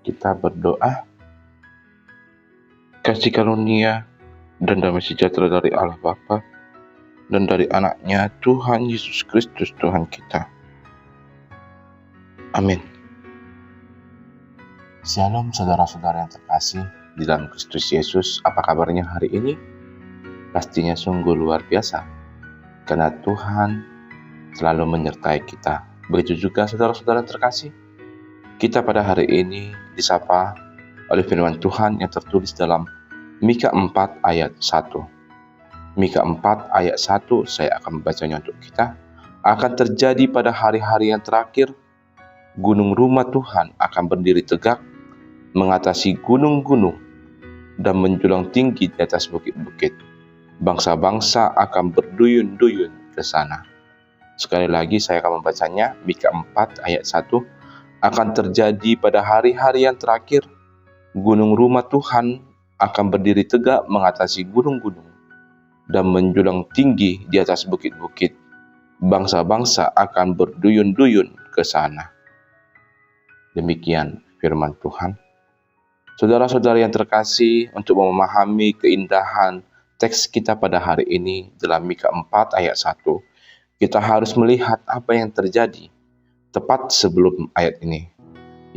Kita berdoa, kasih karunia dan damai sejahtera dari Allah Bapa dan dari anaknya Tuhan Yesus Kristus Tuhan kita. Amin. Shalom saudara-saudara yang terkasih di dalam Kristus Yesus. Apa kabarnya hari ini? Pastinya sungguh luar biasa, karena Tuhan selalu menyertai kita. Begitu juga saudara-saudara yang terkasih, kita pada hari ini disapa oleh firman Tuhan yang tertulis dalam Mika 4 ayat 1. Mika 4 ayat 1 saya akan membacanya untuk kita. Akan terjadi pada hari-hari yang terakhir, gunung rumah Tuhan akan berdiri tegak, mengatasi gunung-gunung dan menjulang tinggi di atas bukit-bukit. Bangsa-bangsa akan berduyun-duyun ke sana. Sekali lagi saya akan membacanya, Mika 4 ayat 1. Akan terjadi pada hari-hari yang terakhir, gunung rumah Tuhan akan berdiri tegak mengatasi gunung-gunung dan menjulang tinggi di atas bukit-bukit. Bangsa-bangsa akan berduyun-duyun ke sana. Demikian firman Tuhan. Saudara-saudara yang terkasih, untuk memahami keindahan teks kita pada hari ini dalam Mika 4 ayat 1, kita harus melihat apa yang terjadi tepat sebelum ayat ini,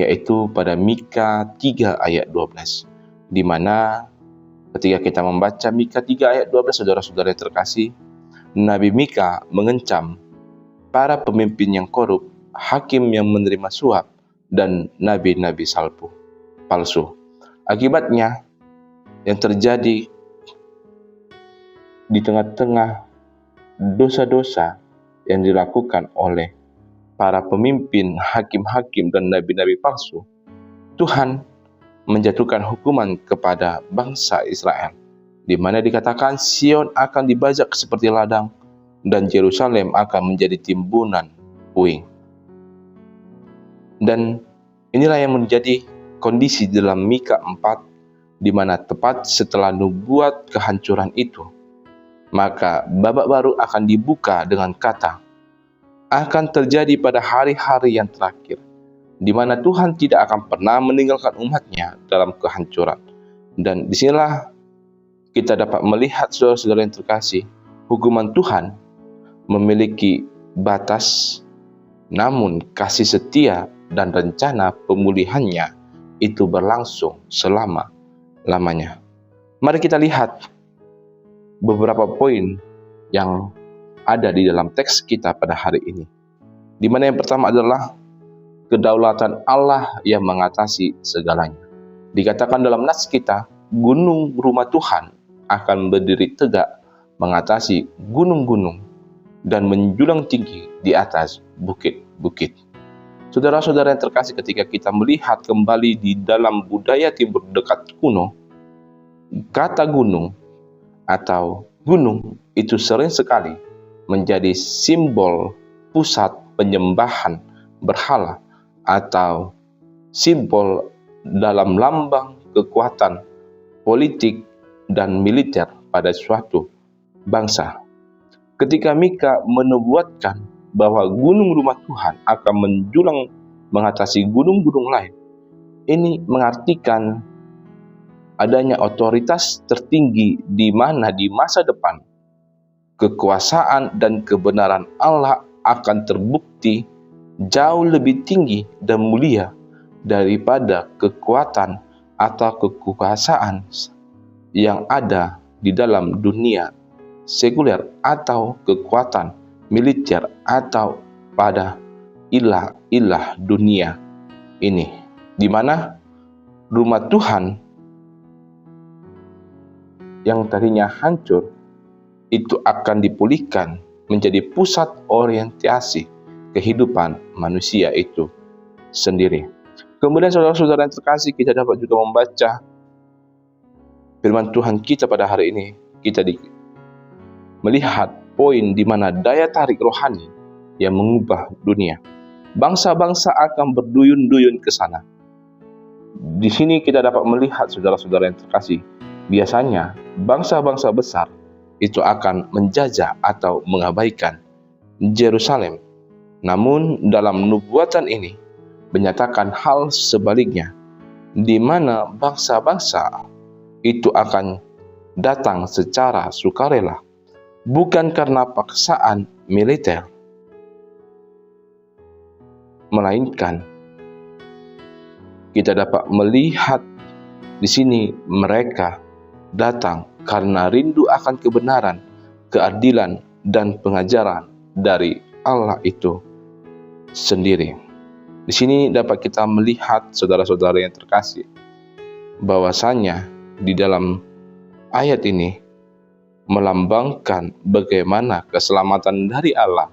yaitu pada Mika 3 ayat 12, di mana ketika kita membaca Mika 3 ayat 12, saudara-saudara yang terkasih, Nabi Mika mengancam para pemimpin yang korup, hakim yang menerima suap, dan nabi-nabi palsu. Akibatnya, yang terjadi di tengah-tengah dosa-dosa yang dilakukan oleh para pemimpin, hakim-hakim, dan nabi-nabi palsu, Tuhan menjatuhkan hukuman kepada bangsa Israel, di mana dikatakan Sion akan dibajak seperti ladang, dan Yerusalem akan menjadi timbunan puing. Dan inilah yang menjadi kondisi dalam Mika 4, di mana tepat setelah nubuat kehancuran itu, maka babak baru akan dibuka dengan kata, akan terjadi pada hari-hari yang terakhir, di mana Tuhan tidak akan pernah meninggalkan umatnya dalam kehancuran. Dan disinilah kita dapat melihat, saudara-saudara yang terkasih, hukuman Tuhan memiliki batas, namun kasih setia dan rencana pemulihannya itu berlangsung selama-lamanya. Mari kita lihat beberapa poin yang ada di dalam teks kita pada hari ini, di mana yang pertama adalah kedaulatan Allah yang mengatasi segalanya. Dikatakan dalam nas kita, gunung rumah Tuhan akan berdiri tegak mengatasi gunung-gunung dan menjulang tinggi di atas bukit-bukit. Saudara-saudara yang terkasih, ketika kita melihat kembali di dalam budaya timur dekat kuno, kata gunung atau gunung itu sering sekali menjadi simbol pusat penyembahan berhala atau simbol dalam lambang kekuatan politik dan militer pada suatu bangsa. Ketika Mika menubuatkan bahwa gunung rumah Tuhan akan menjulang mengatasi gunung-gunung lain, ini mengartikan adanya otoritas tertinggi di mana di masa depan kekuasaan dan kebenaran Allah akan terbukti jauh lebih tinggi dan mulia daripada kekuatan atau kekuasaan yang ada di dalam dunia sekuler atau kekuatan militer atau pada ilah-ilah dunia ini, di mana rumah Tuhan yang tadinya hancur itu akan dipulihkan menjadi pusat orientasi kehidupan manusia itu sendiri. Kemudian saudara-saudara yang terkasih, kita dapat juga membaca firman Tuhan kita pada hari ini. Kita melihat poin di mana daya tarik rohani yang mengubah dunia. Bangsa-bangsa akan berduyun-duyun ke sana. Di sini kita dapat melihat, saudara-saudara yang terkasih, biasanya bangsa-bangsa besar itu akan menjajah atau mengabaikan Yerusalem. Namun dalam nubuatan ini menyatakan hal sebaliknya, di mana bangsa-bangsa itu akan datang secara sukarela, bukan karena paksaan militer, melainkan kita dapat melihat di sini mereka datang karena rindu akan kebenaran, keadilan, dan pengajaran dari Allah itu sendiri. Di sini dapat kita melihat, saudara-saudara yang terkasih, bahwasanya di dalam ayat ini melambangkan bagaimana keselamatan dari Allah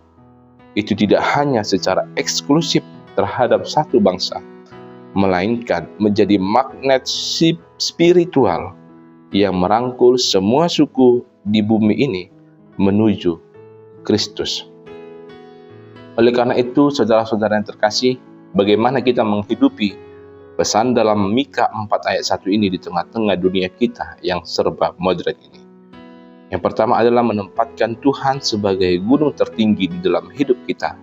itu tidak hanya secara eksklusif terhadap satu bangsa, melainkan menjadi magnet spiritual yang merangkul semua suku di bumi ini menuju Kristus. Oleh karena itu, saudara-saudara yang terkasih, bagaimana kita menghidupi pesan dalam Mika 4 ayat 1 ini di tengah-tengah dunia kita yang serba modern ini? Yang pertama adalah menempatkan Tuhan sebagai gunung tertinggi di dalam hidup kita,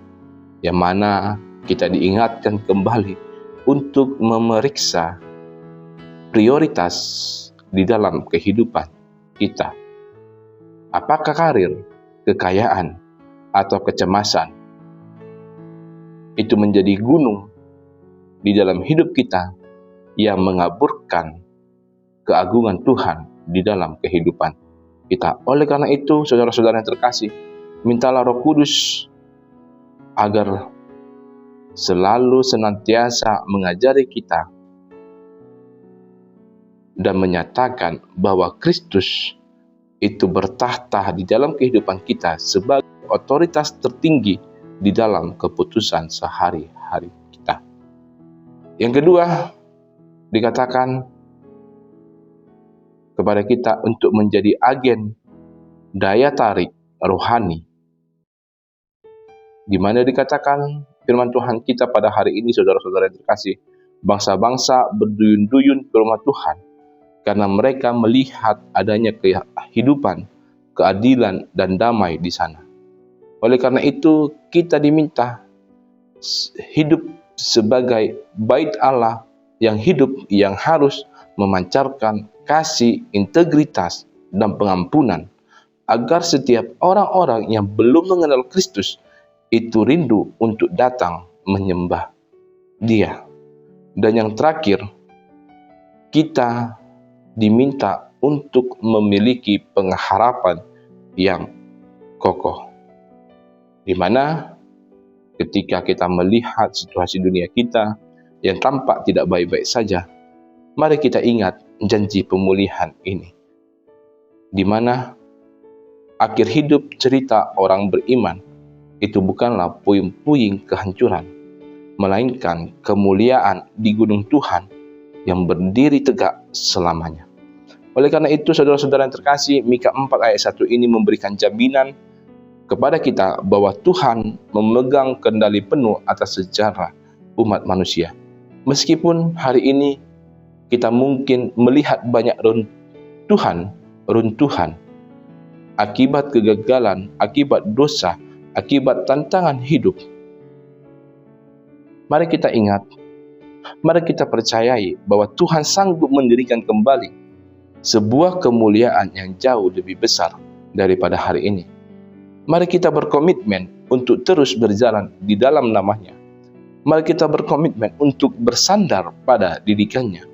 yang mana kita diingatkan kembali untuk memeriksa prioritas di dalam kehidupan kita. Apakah karir, kekayaan, atau kecemasan itu menjadi gunung di dalam hidup kita yang mengaburkan keagungan Tuhan di dalam kehidupan kita. Oleh karena itu, saudara-saudara yang terkasih, mintalah Roh Kudus agar selalu senantiasa mengajari kita dan menyatakan bahwa Kristus itu bertahta di dalam kehidupan kita sebagai otoritas tertinggi di dalam keputusan sehari-hari kita. Yang kedua, dikatakan kepada kita untuk menjadi agen daya tarik rohani, di mana dikatakan firman Tuhan kita pada hari ini, saudara-saudara yang terkasih, bangsa-bangsa berduyun-duyun ke rumah Tuhan karena mereka melihat adanya kehidupan, keadilan, dan damai di sana. Oleh karena itu, kita diminta hidup sebagai bait Allah yang hidup, yang harus memancarkan kasih, integritas, dan pengampunan, agar setiap orang-orang yang belum mengenal Kristus itu rindu untuk datang menyembah Dia. Dan yang terakhir, kita diminta untuk memiliki pengharapan yang kokoh, di mana ketika kita melihat situasi dunia kita yang tampak tidak baik-baik saja, mari kita ingat janji pemulihan ini, di mana akhir hidup cerita orang beriman itu bukanlah puing-puing kehancuran, melainkan kemuliaan di gunung Tuhan yang berdiri tegak selamanya. Oleh karena itu, saudara-saudara yang terkasih, Mika 4 ayat 1 ini memberikan jaminan kepada kita bahwa Tuhan memegang kendali penuh atas sejarah umat manusia. Meskipun hari ini kita mungkin melihat banyak runtuhan, akibat kegagalan, akibat dosa, akibat tantangan hidup. Mari kita ingat, mari kita percayai bahwa Tuhan sanggup mendirikan kembali sebuah kemuliaan yang jauh lebih besar daripada hari ini. Mari kita berkomitmen untuk terus berjalan di dalam namanya. Mari kita berkomitmen untuk bersandar pada didikannya.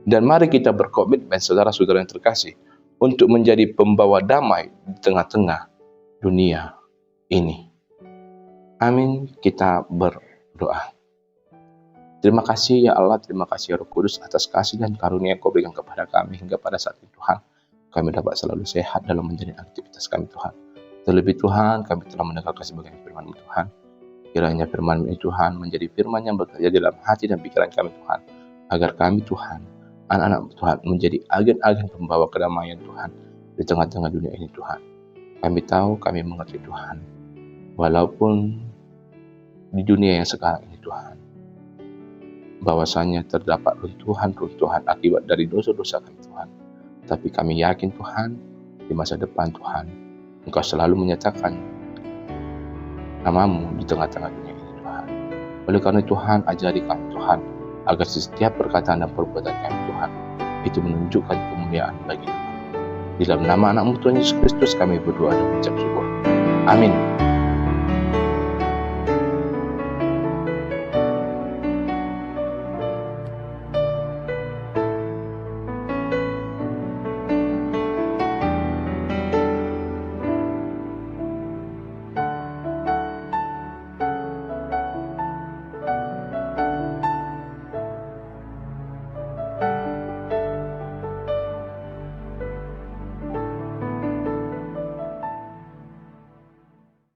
Dan mari kita berkomitmen, saudara-saudara yang terkasih, untuk menjadi pembawa damai di tengah-tengah dunia ini. Amin. Kita berdoa. Terima kasih ya Allah, terima kasih ya Roh Kudus atas kasih dan karunia yang Kau berikan kepada kami hingga pada saat ini Tuhan. Kami dapat selalu sehat dalam menjalani aktivitas kami Tuhan. Terlebih Tuhan, kami telah mendengarkan sebagian firman-Mu Tuhan. Kiranya firman-Mu Tuhan menjadi firman yang bekerja dalam hati dan pikiran kami Tuhan, agar kami Tuhan, anak-anak Tuhan, menjadi agen-agen pembawa kedamaian Tuhan di tengah-tengah dunia ini Tuhan. Kami tahu, kami mengerti Tuhan, walaupun di dunia yang sekarang ini Tuhan, bahwasanya terdapat runtuhan akibat dari dosa-dosa kami Tuhan. Tapi kami yakin Tuhan, di masa depan Tuhan, Engkau selalu menyatakan nama-Mu di tengah-tengah dunia ini Tuhan. Oleh karena Tuhan, ajari kami Tuhan agar setiap perkataan dan perbuatan kami Tuhan, itu menunjukkan kemuliaan bagi Tuhan. Di dalam nama anak-Mu Tuhan Yesus Kristus kami berdoa dan mengucap syukur. Amin.